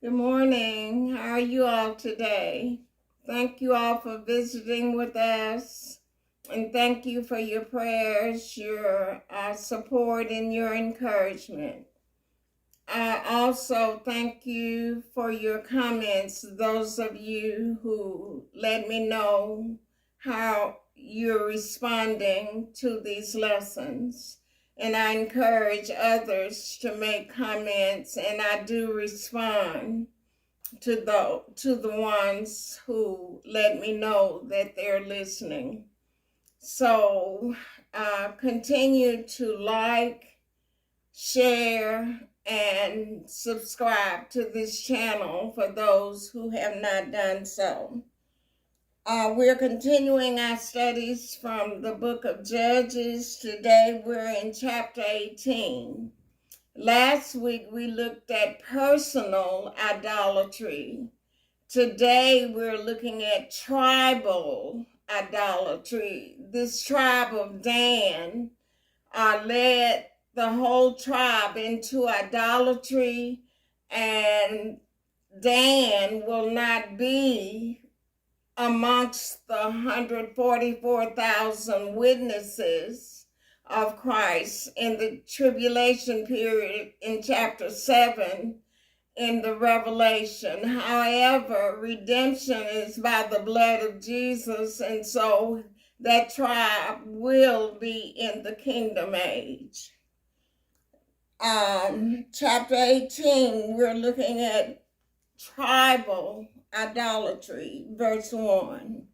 Good morning. How are you all today? Thank you all for visiting with us. And thank you for your prayers, your support, and your encouragement. I also thank you for your comments, those of you who let me know how you're responding to these lessons. And I encourage others to make comments, and I do respond to the ones who let me know that they're listening. So continue to like, share, and subscribe to this channel for those who have not done so. We're continuing our studies from the book of Judges. Today we're in chapter 18. Last week we looked at personal idolatry. Today we're looking at tribal idolatry. This tribe of Dan led the whole tribe into idolatry, and Dan will not be amongst the 144,000 witnesses of Christ in the tribulation period in chapter 7 in the Revelation. However, redemption is by the blood of Jesus, and so that tribe will be in the kingdom age. Chapter 18, we're looking at tribal idolatry, verse 1.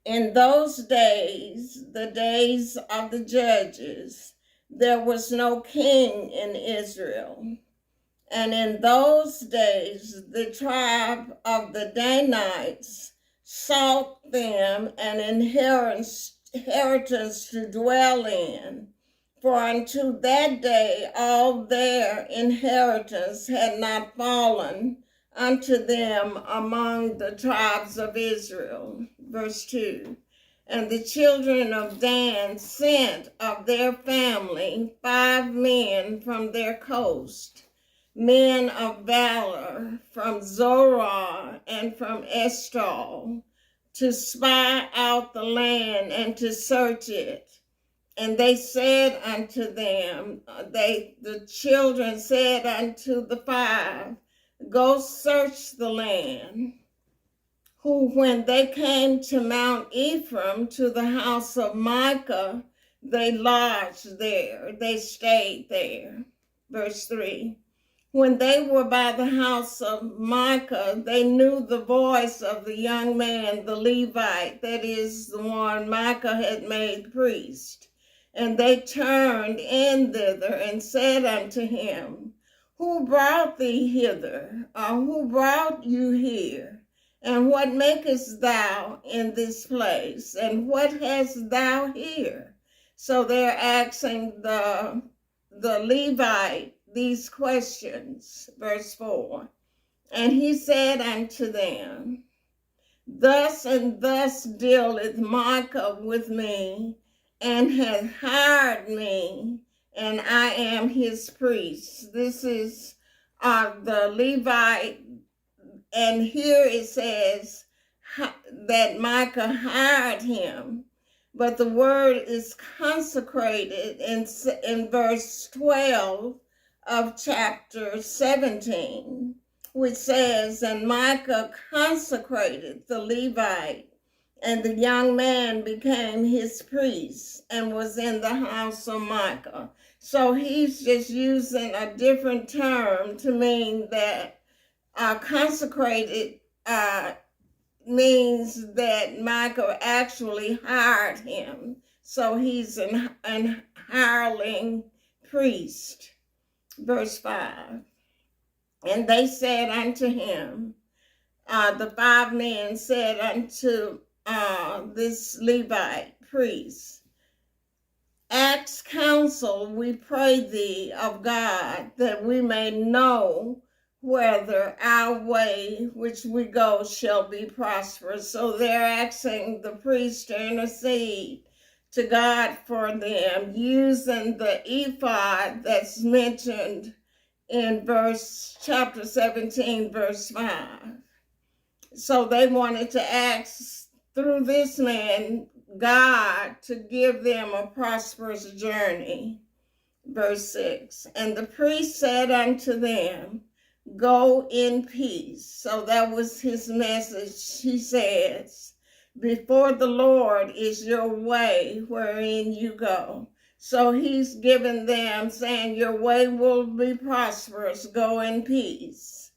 In those days, the days of the judges, there was no king in Israel. And in those days, the tribe of the Danites sought them an inheritance to dwell in. For unto that day all their inheritance had not fallen unto them among the tribes of Israel. Verse 2. And the children of Dan sent of their family 5 men from their coast, men of valor from Zorah and from Eshtaol, to spy out the land and to search it. And they said unto them, the children said unto the 5, go search the land. Who, when they came to Mount Ephraim, to the house of Micah, they lodged there, they stayed there. Verse 3. When they were by the house of Micah, they knew the voice of the young man, the Levite, that is, the one Micah had made priest. And they turned in thither and said unto him, who brought thee hither? Or who brought you here? And what makest thou in this place? And what hast thou here? So they're asking the Levite these questions. Verse 4. And he said unto them, thus and thus dealeth Micah with me, and hath hired me, and I am his priest. This is the Levite, and here it says that Micah hired him. But the word is consecrated in verse 12 of chapter 17, which says, and Micah consecrated the Levite, and the young man became his priest and was in the house of Micah. So he's just using a different term to mean that consecrated means that Micah actually hired him. So he's an hireling priest. Verse 5. And they said unto him, the 5 men said unto this Levite priest, ask counsel, we pray thee, of God, that we may know whether our way which we go shall be prosperous. So they're asking the priest to intercede to God for them, using the ephod that's mentioned in chapter 17, verse 5. So they wanted to ask through this man, God, to give them a prosperous journey. Verse 6, and the priest said unto them, go in peace. So that was his message. He says, before the Lord is your way wherein you go. So he's given them, saying, your way will be prosperous, go in peace.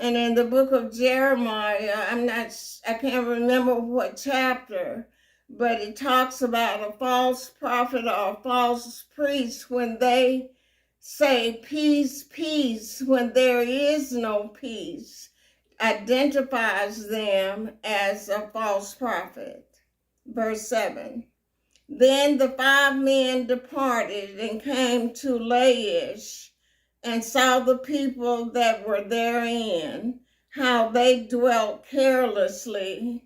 And in the book of Jeremiah, I can't remember what chapter, but it talks about a false prophet or a false priest when they say peace, peace, when there is no peace, identifies them as a false prophet. Verse 7, then the 5 men departed and came to Laish and saw the people that were therein, how they dwelt carelessly,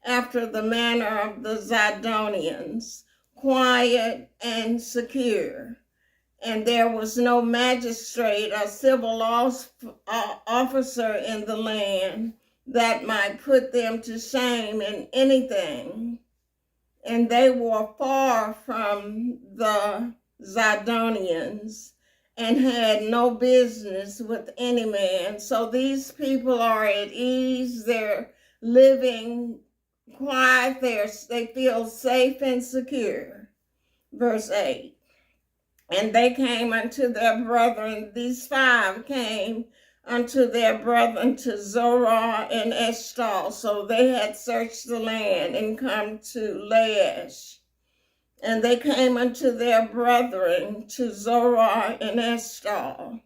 after the manner of the Zidonians, quiet and secure. And there was no magistrate or civil officer in the land that might put them to shame in anything. And they were far from the Zidonians and had no business with any man. So these people are at ease. They're living quiet. They feel safe and secure. Verse 8, and they came unto their brethren. These 5 came unto their brethren to Zorah and Eshtaol. So they had searched the land and come to Laish. And they came unto their brethren to Zorah and Eshtaol.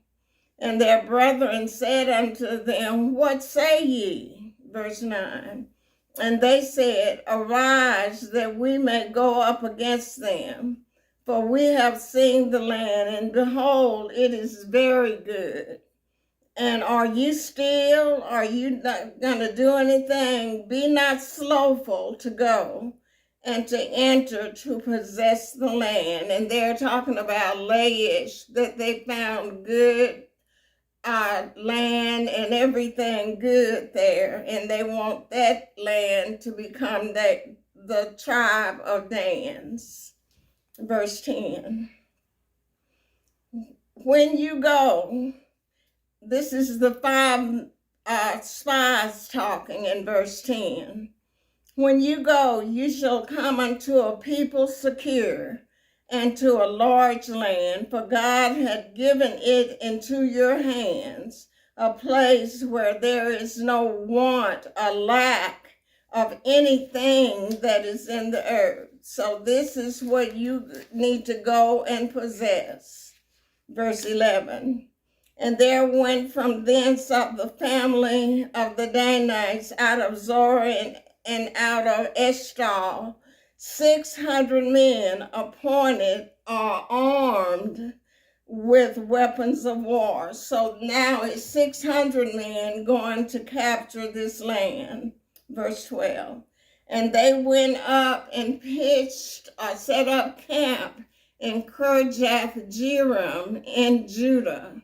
And their brethren said unto them, what say ye? Verse 9. And they said, arise, that we may go up against them. For we have seen the land, and behold, it is very good. And are you still? Are you not going to do anything? Be not slothful to go and to enter to possess the land. And they're talking about Laish, that they found good land and everything good there. And they want that land to become the tribe of Dan's. Verse 10. When you go, this is the 5 spies talking in verse 10. When you go, you shall come unto a people secure and to a large land, for God had given it into your hands, a place where there is no want, a lack of anything that is in the earth. So this is what you need to go and possess. Verse 11. And there went from thence of the family of the Danites out of Zorah and out of Eshtaol 600 men appointed or armed with weapons of war. So now it's 600 men going to capture this land. Verse 12. And they went up and pitched or set up camp in Kirjath-jearim in Judah.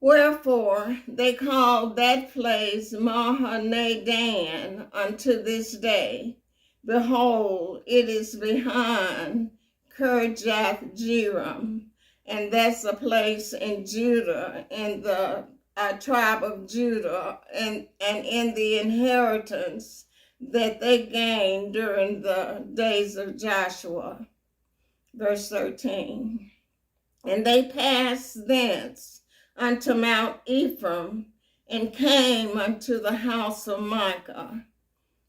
Wherefore they called that place Mahane-dan unto this day. Behold, it is behind Kirjath-jearim, and that's a place in Judah, in the tribe of Judah, and in the inheritance that they gained during the days of Joshua. Verse 13. And they passed thence unto Mount Ephraim, and came unto the house of Micah.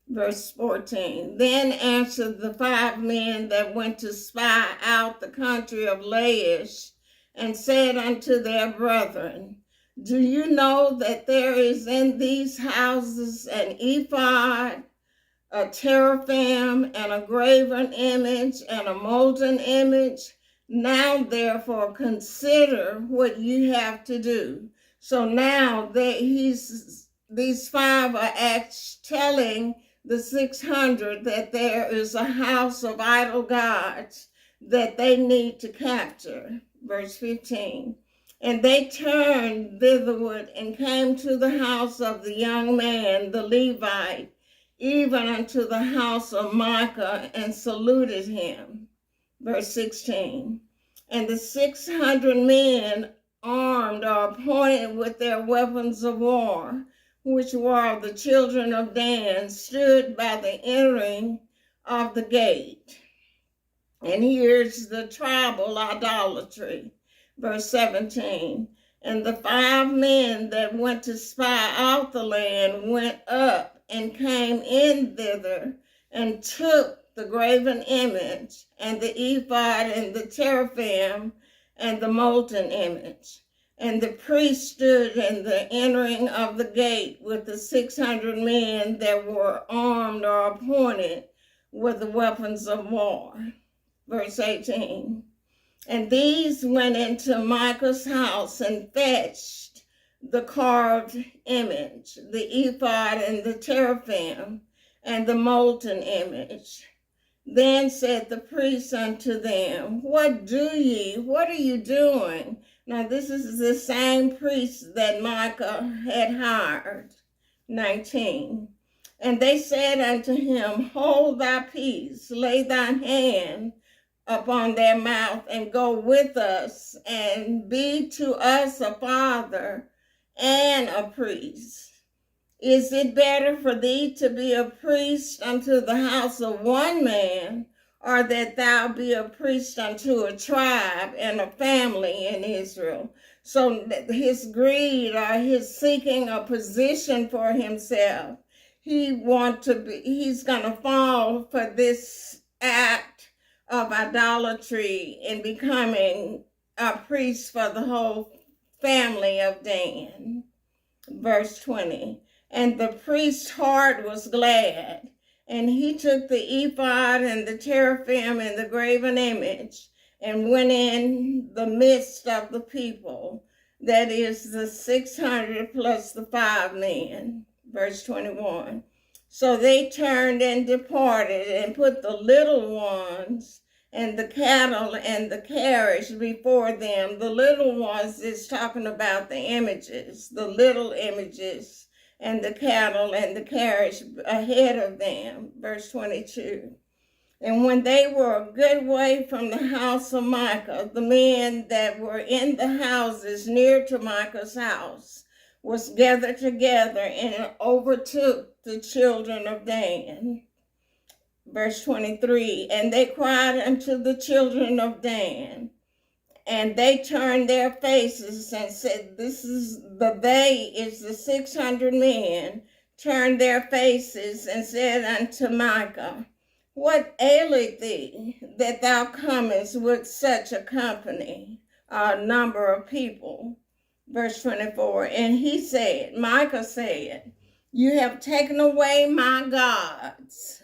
Verse 14. Then answered the 5 men that went to spy out the country of Laish, and said unto their brethren, do you know that there is in these houses an ephod, a teraphim, and a graven image, and a molten image? Now, therefore, consider what you have to do. So now these 5 are telling the 600 that there is a house of idol gods that they need to capture. Verse 15. And they turned thitherward and came to the house of the young man, the Levite, even unto the house of Micah, and saluted him. Verse 16. And the 600 men armed or appointed with their weapons of war, which were the children of Dan, stood by the entering of the gate. And here's the tribal idolatry. Verse 17. And the 5 men that went to spy out the land went up and came in thither and took the graven image and the ephod and the teraphim and the molten image. And the priest stood in the entering of the gate with the 600 men that were armed or appointed with the weapons of war. Verse 18. And these went into Micah's house and fetched the carved image, the ephod and the teraphim, and the molten image. Then said the priest unto them, What do ye? What are you doing? Now this is the same priest that Micah had hired. 19. And they said unto him, Hold thy peace, lay thine hand upon their mouth, and go with us, and be to us a father and a priest. Is it better for thee to be a priest unto the house of one man, or that thou be a priest unto a tribe and a family in Israel? So his greed or his seeking a position for himself, he's going to fall for this act of idolatry and becoming a priest for the whole family of Dan. Verse 20. And the priest's heart was glad, and he took the ephod and the teraphim and the graven image and went in the midst of the people, that is the 600 plus the 5 men. Verse 21. So they turned and departed and put the little ones and the cattle and the carriage before them. The little ones is talking about the images, the little images, and the cattle and the carriage ahead of them. Verse 22. And when they were a good way from the house of Micah, the men that were in the houses near to Micah's house was gathered together and overtook the children of Dan. Verse 23. And they cried unto the children of Dan, and they turned their faces and said, this is the 600 men, turned their faces and said unto Micah, What aileth thee that thou comest with such a company, a number of people? Verse 24, and Micah said, You have taken away my gods,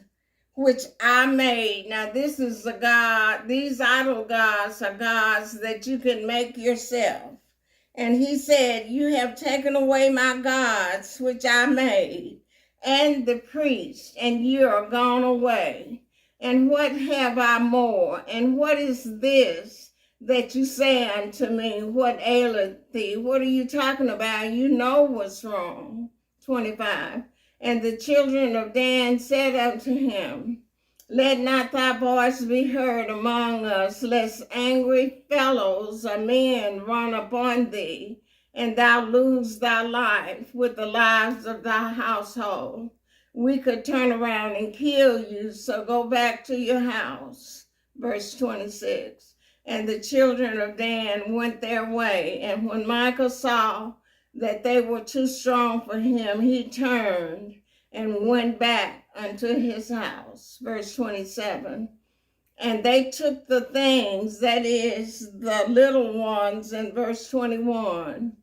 which I made. Now this is a God, these idol gods are gods that you can make yourself. And he said, You have taken away my gods, which I made, and the priest, and you are gone away. And what have I more? And what is this that you say unto me? What aileth thee? What are you talking about? You know what's wrong. 25. And the children of Dan said unto him, Let not thy voice be heard among us, lest angry fellows or men run upon thee, and thou lose thy life with the lives of thy household. We could turn around and kill you, so go back to your house. Verse 26. And the children of Dan went their way, and when Micah saw that they were too strong for him, he turned and went back unto his house. Verse 27. And they took the things, that is, the little ones in verse 21,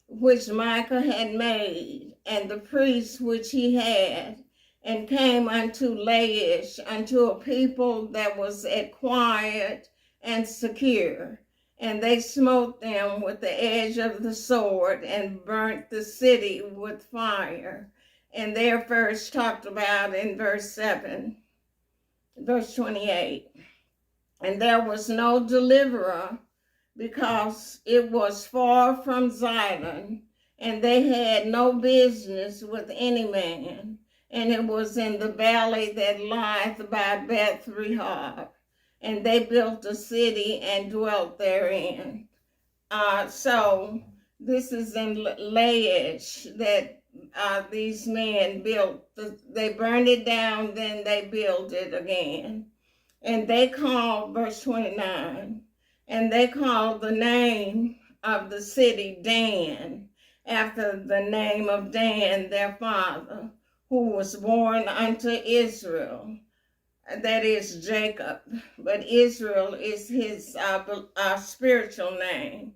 which Micah had made, and the priests which he had, and came unto Laish, unto a people that was at quiet and secure. And they smote them with the edge of the sword and burnt the city with fire. And they're first talked about in verse 7, verse 28. and there was no deliverer, because it was far from Zion, and they had no business with any man. And it was in the valley that lieth by Beth Rehob, and they built a city and dwelt therein. So this is in Laish that these men built. They burned it down, then they built it again. And they called, verse 29, and they called the name of the city Dan, after the name of Dan, their father, who was born unto Israel, that is Jacob, but Israel is his spiritual name.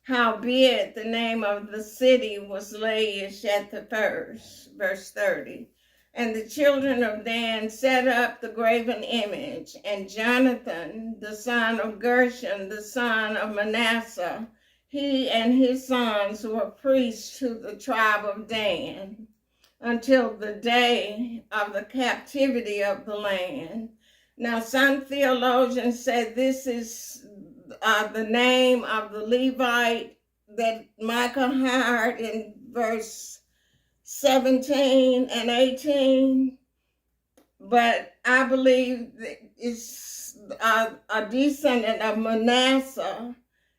Howbeit, the name of the city was Laish at the first, verse 30. And the children of Dan set up the graven image, and Jonathan, the son of Gershon, the son of Manasseh, he and his sons were priests to the tribe of Dan, until the day of the captivity of the land. Now, some theologians say this is the name of the Levite that Micah hired in verse 17 and 18, but I believe that it's a descendant of Manasseh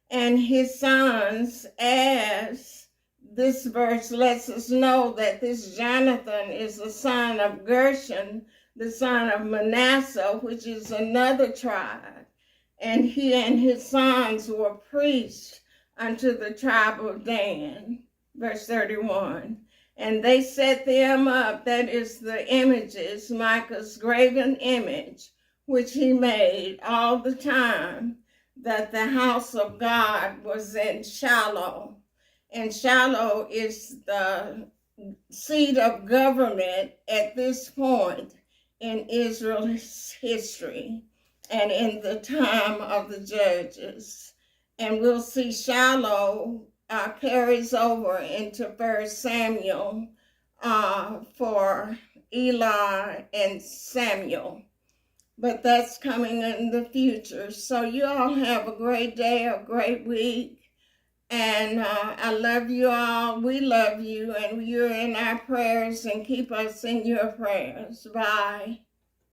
and his sons, as this verse lets us know that this Jonathan is the son of Gershon, the son of Manasseh, which is another tribe. And he and his sons were priests unto the tribe of Dan. Verse 31. And they set them up, that is the images, Micah's graven image, which he made all the time that the house of God was in Shiloh. And Shiloh is the seat of government at this point in Israel's history and in the time of the judges. And we'll see Shiloh carries over into 1 Samuel for Eli and Samuel. But that's coming in the future. So you all have a great day, a great week. And I love you all. We love you. And you're in our prayers, and keep us in your prayers. Bye.